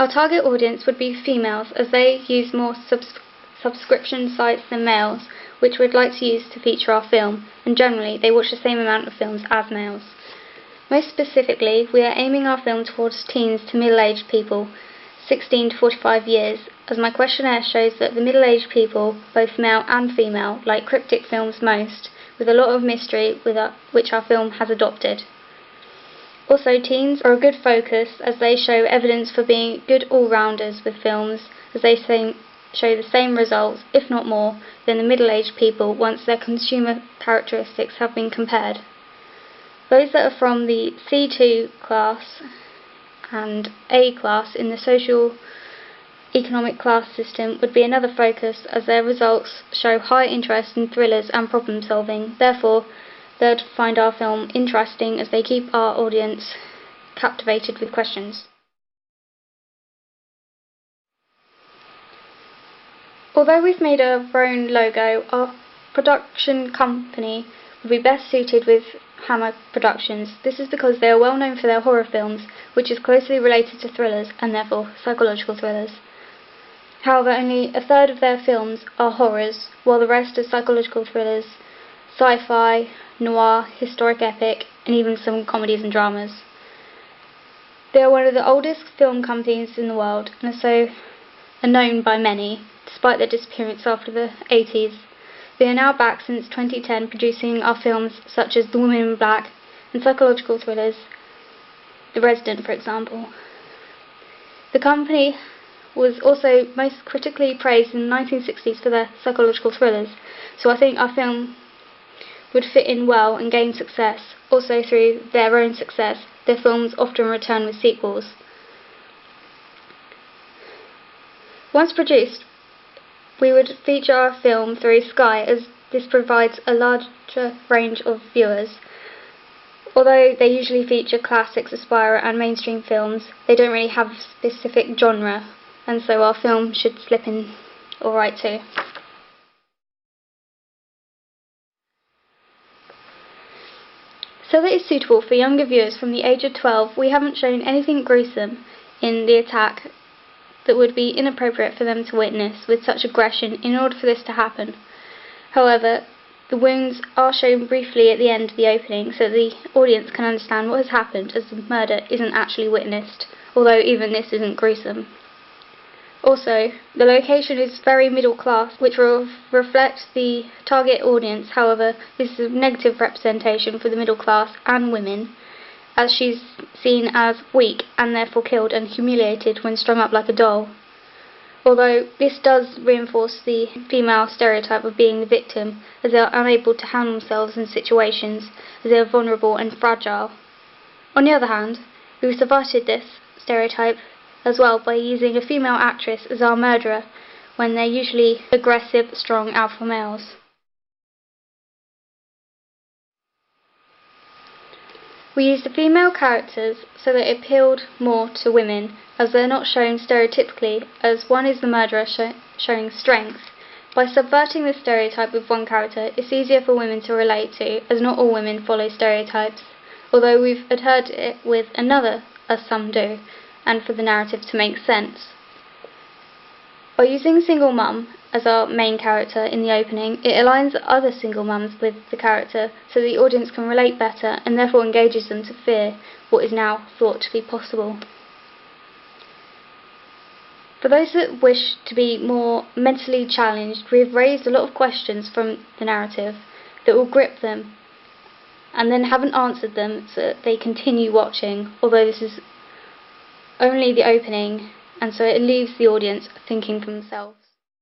Our target audience would be females, as they use more subscription sites than males, which we'd like to use to feature our film, and generally they watch the same amount of films as males. Most specifically, we are aiming our film towards teens to middle-aged people, 16 to 45 years, as my questionnaire shows that the middle-aged people, both male and female, like cryptic films most, with a lot of mystery which our film has adopted. Also, teens are a good focus, as they show evidence for being good all-rounders with films, as they show the same results, if not more, than the middle-aged people once their consumer characteristics have been compared. Those that are from the C2 class and A class in the social economic class system would be another focus, as their results show high interest in thrillers and problem solving. Therefore, they'd find our film interesting, as they keep our audience captivated with questions. Although we've made our own logo, our production company would be best suited with Hammer Productions. This is because they are well known for their horror films, which is closely related to thrillers and therefore psychological thrillers. However, only a third of their films are horrors, while the rest are psychological thrillers, sci-fi, noir, historic epic, and even some comedies and dramas. They are one of the oldest film companies in the world, and so are known by many, despite their disappearance after the 80s. They are now back since 2010, producing our films such as The Woman in Black and psychological thrillers, The Resident, for example. The company was also most critically praised in the 1960s for their psychological thrillers, so I think our film would fit in well and gain success. Also, through their own success, their films often return with sequels. Once produced, we would feature our film through Sky, as this provides a larger range of viewers. Although they usually feature classics, aspire and mainstream films, they don't really have a specific genre, and so our film should slip in alright too. So that it's suitable for younger viewers from the age of 12, we haven't shown anything gruesome in the attack that would be inappropriate for them to witness with such aggression in order for this to happen. However, the wounds are shown briefly at the end of the opening so the audience can understand what has happened, as the murder isn't actually witnessed, although even this isn't gruesome. Also, the location is very middle class, which will reflect the target audience. However, this is a negative representation for the middle class and women, as she's seen as weak and therefore killed and humiliated when strung up like a doll. Although this does reinforce the female stereotype of being the victim, as they are unable to handle themselves in situations, as they are vulnerable and fragile. On the other hand, we've subverted this stereotype as well by using a female actress as our murderer, when they're usually aggressive, strong alpha males. We used the female characters so that it appealed more to women, as they're not shown stereotypically, as one is the murderer showing strength. By subverting the stereotype with one character, it's easier for women to relate to, as not all women follow stereotypes, although we've adhered to it with another, as some do, and for the narrative to make sense. By using single mum as our main character in the opening, it aligns other single mums with the character so the audience can relate better and therefore engages them to fear what is now thought to be possible. For those that wish to be more mentally challenged, we have raised a lot of questions from the narrative that will grip them and then haven't answered them, so that they continue watching, although this is only the opening, and so it leaves the audience thinking for themselves.